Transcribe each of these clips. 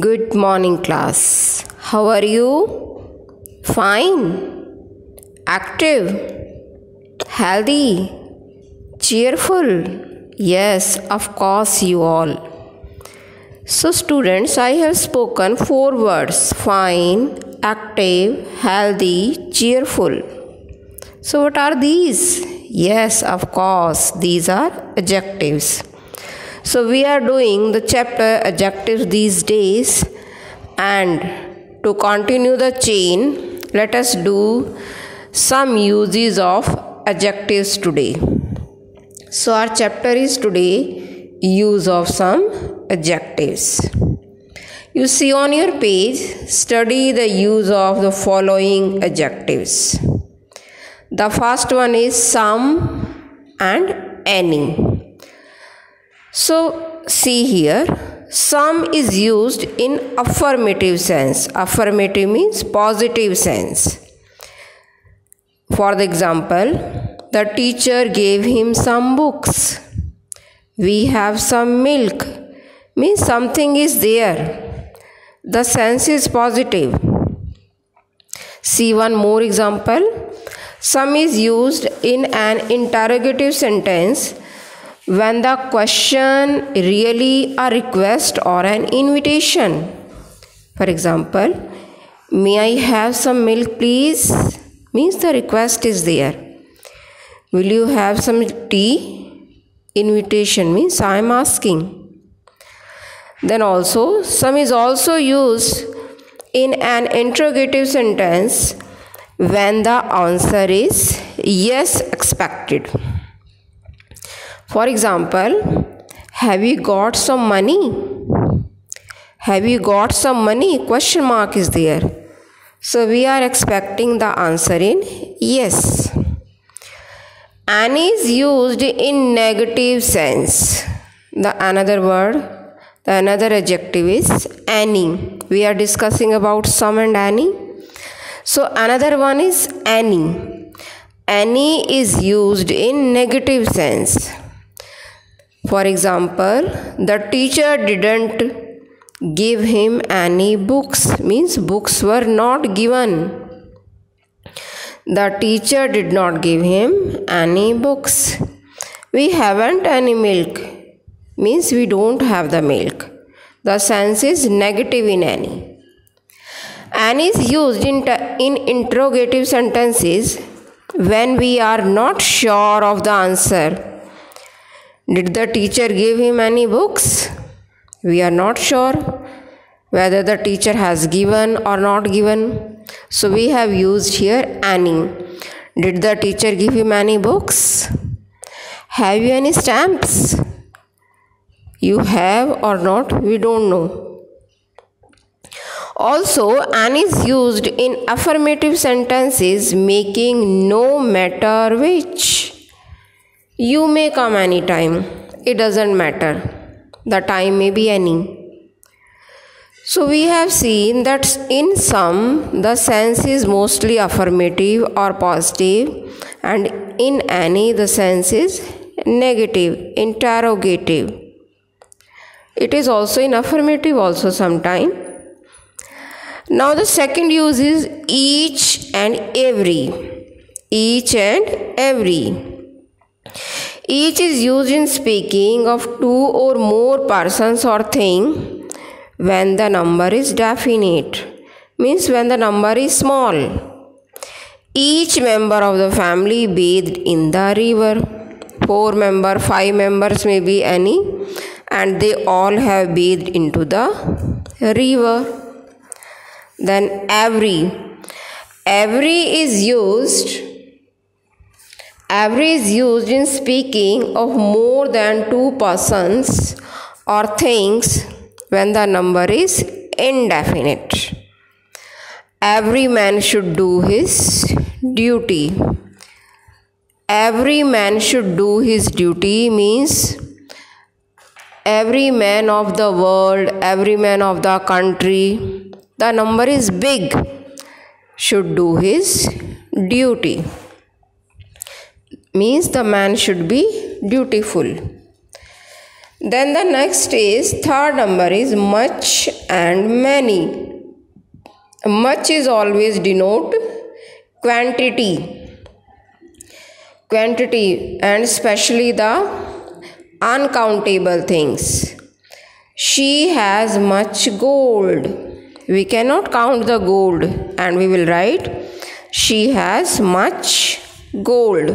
Good morning, class. How are you? Fine, active, healthy, cheerful. Yes, of course, you all. So, students, I have spoken 4 words: fine, active, healthy, cheerful. So, what are these? Yes, of course, these are adjectives. So, we are doing the chapter adjectives these days, and to continue the chain, let us do some uses of adjectives today. So, our chapter is today use of some adjectives. You see on your page, study the use of the following adjectives. The first one is some and any. So, see here, some is used in affirmative sense. Affirmative means positive sense. For the example, the teacher gave him some books. We have some milk. Means something is there. The sense is positive. See one more example. Some is used in an interrogative sentence when the question really a request or an invitation. For example, may I have some milk please? Means the request is there. Will you have some tea? Invitation means I am asking. Then also, some is also used in an interrogative sentence when the answer is yes expected. For example, have you got some money? Have you got some money? Question mark is there. So we are expecting the answer in yes. Any is used in negative sense. The another adjective is any. We are discussing about some and any. So another one is any. Any is used in negative sense. For example, the teacher didn't give him any books. Means books were not given. The teacher did not give him any books. We haven't any milk. Means we don't have the milk. The sense is negative in any. Any is used in interrogative sentences when we are not sure of the answer. Did the teacher give him any books? We are not sure whether the teacher has given or not given. So we have used here any. Did the teacher give him any books? Have you any stamps? You have or not? We don't know. Also, any is used in affirmative sentences making no matter which. You may come anytime. It doesn't matter. The time may be any. So we have seen that in some the sense is mostly affirmative or positive, and in any the sense is negative, interrogative. It is also in affirmative also sometime. Now the second use is each and every. Each and every. Each is used in speaking of 2 or more persons or thing when the number is definite. Means when the number is small. Each member of the family bathed in the river. 4 members, 5 members may be any, and they all have bathed into the river. Then every. Every is used in speaking of more than 2 persons or things when the number is indefinite. Every man should do his duty. Every man should do his duty means every man of the world, every man of the country, the number is big, should do his duty. Means the man should be dutiful. Then the next is third number is much and many. Much is always denote quantity and especially the uncountable things. She has much gold. We cannot count the gold and we will write she has much gold.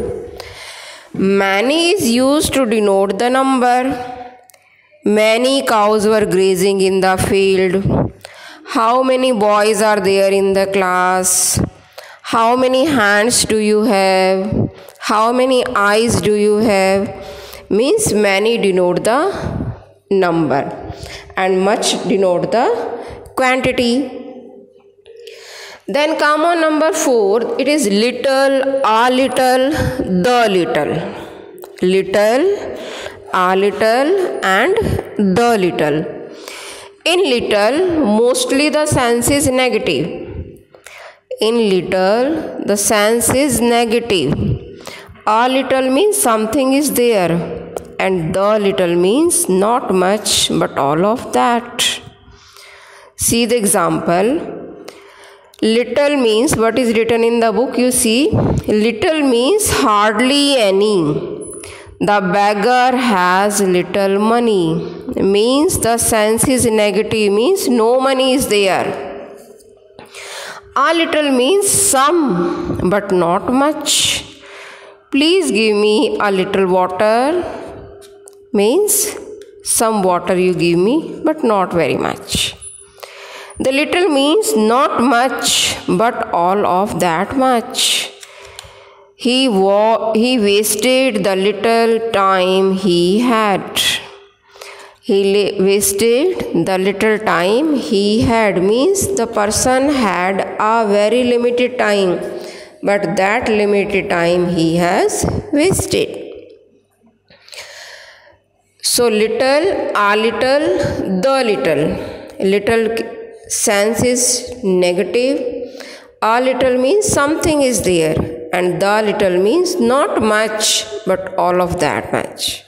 Many is used to denote the number. Many cows were grazing in the field. How many boys are there in the class? How many hands do you have? How many eyes do you have? Means many denote the number and much denote the quantity. Then come on number 4. It is little, a little, the little. Little, a little and the little. In little, mostly the sense is negative. In little, the sense is negative. A little means something is there, and the little means not much but all of that. See the example. Little means what is written in the book, you see. Little means hardly any. The beggar has little money. Means the sense is negative, means no money is there. A little means some but not much. Please give me a little water. Means some water you give me but not very much. The little means not much but all of that much. He wasted the little time he had. He wasted the little time he had means the person had a very limited time, but that limited time he has wasted. So little, a little, the little. Little sense is negative. A little means something is there, and the little means not much but all of that much.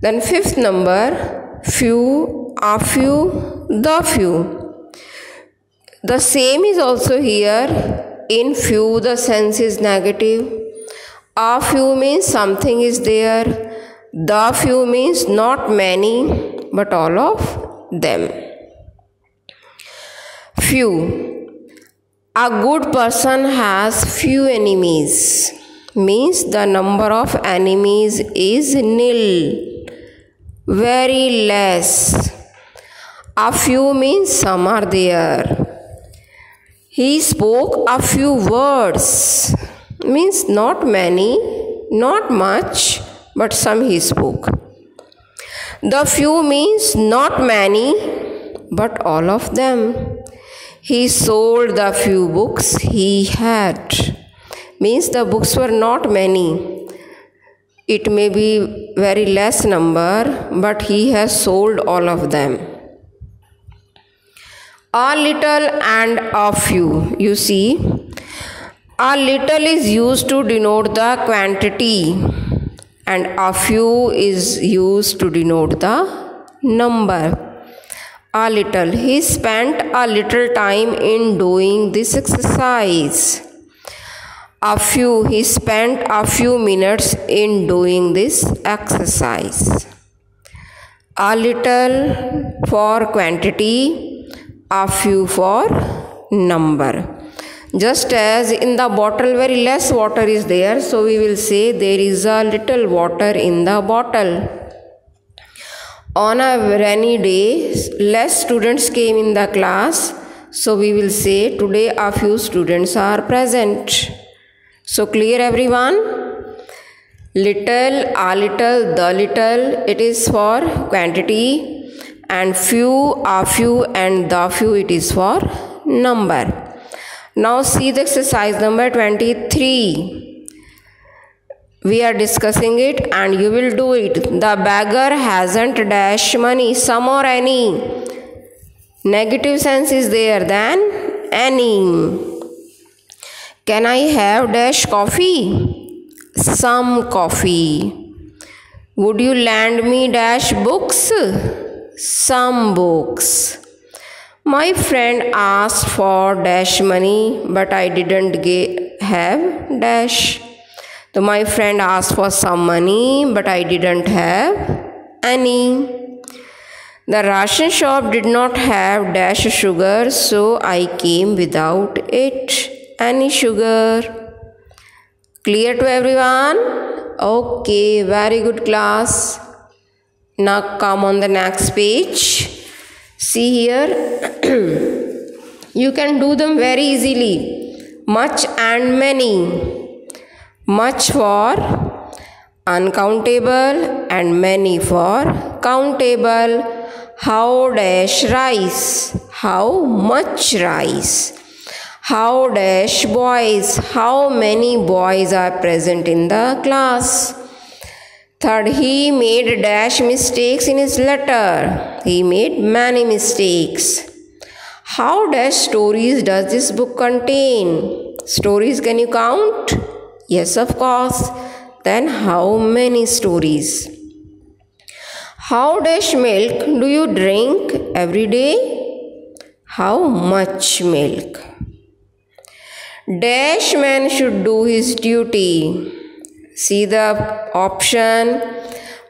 Then 5th number, few, a few, the few. The same is also here. In few the sense is negative. A few means something is there. The few means not many but all of them. Few. A good person has few enemies. Means the number of enemies is nil. Very less. A few means some are there. He spoke a few words. Means not many, not much, but some he spoke. The few means not many, but all of them. He sold the few books he had. Means the books were not many. It may be very less number, but he has sold all of them. A little and a few. You see, a little is used to denote the quantity and a few is used to denote the number. A little. He spent a little time in doing this exercise. A few. He spent a few minutes in doing this exercise. A little for quantity, a few for number. Just as in the bottle very less water is there, so we will say there is a little water in the bottle. On a rainy day, less students came in the class, so we will say today a few students are present. So clear everyone? Little, a little, the little, it is for quantity, and few, a few and the few, it is for number. Now see the exercise number 23. We are discussing it and you will do it. The beggar hasn't dash money, some or any. Negative sense is there than any. Can I have dash coffee? Some coffee. Would you lend me dash books? some books. My friend asked for dash money, but I didn't have dash. So my friend asked for some money, but I didn't have any. The ration shop did not have dash sugar, so I came without it. Any sugar. Clear to everyone? Okay, very good class. Now come on the next page. See here. You can do them very easily. Much and many. Much for uncountable and many for countable. How dash rice? How much rice? How dash boys? How many boys are present in the class? Third, he made dash mistakes in his letter. He made many mistakes. How dash stories does this book contain? Stories, can you count? Yes, of course. Then how many stories? How dash milk do you drink every day? How much milk? Dash man should do his duty. See the option.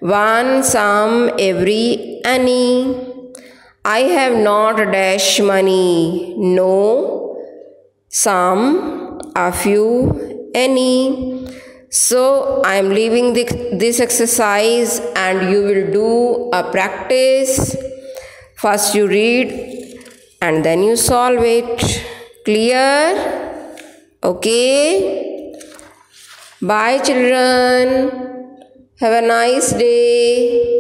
One, some, every, any. I have not dash money. No, some, a few, any. So I am leaving this exercise and you will do a practice. First you read and then you solve it. Clear? Okay. Bye children. Have a nice day.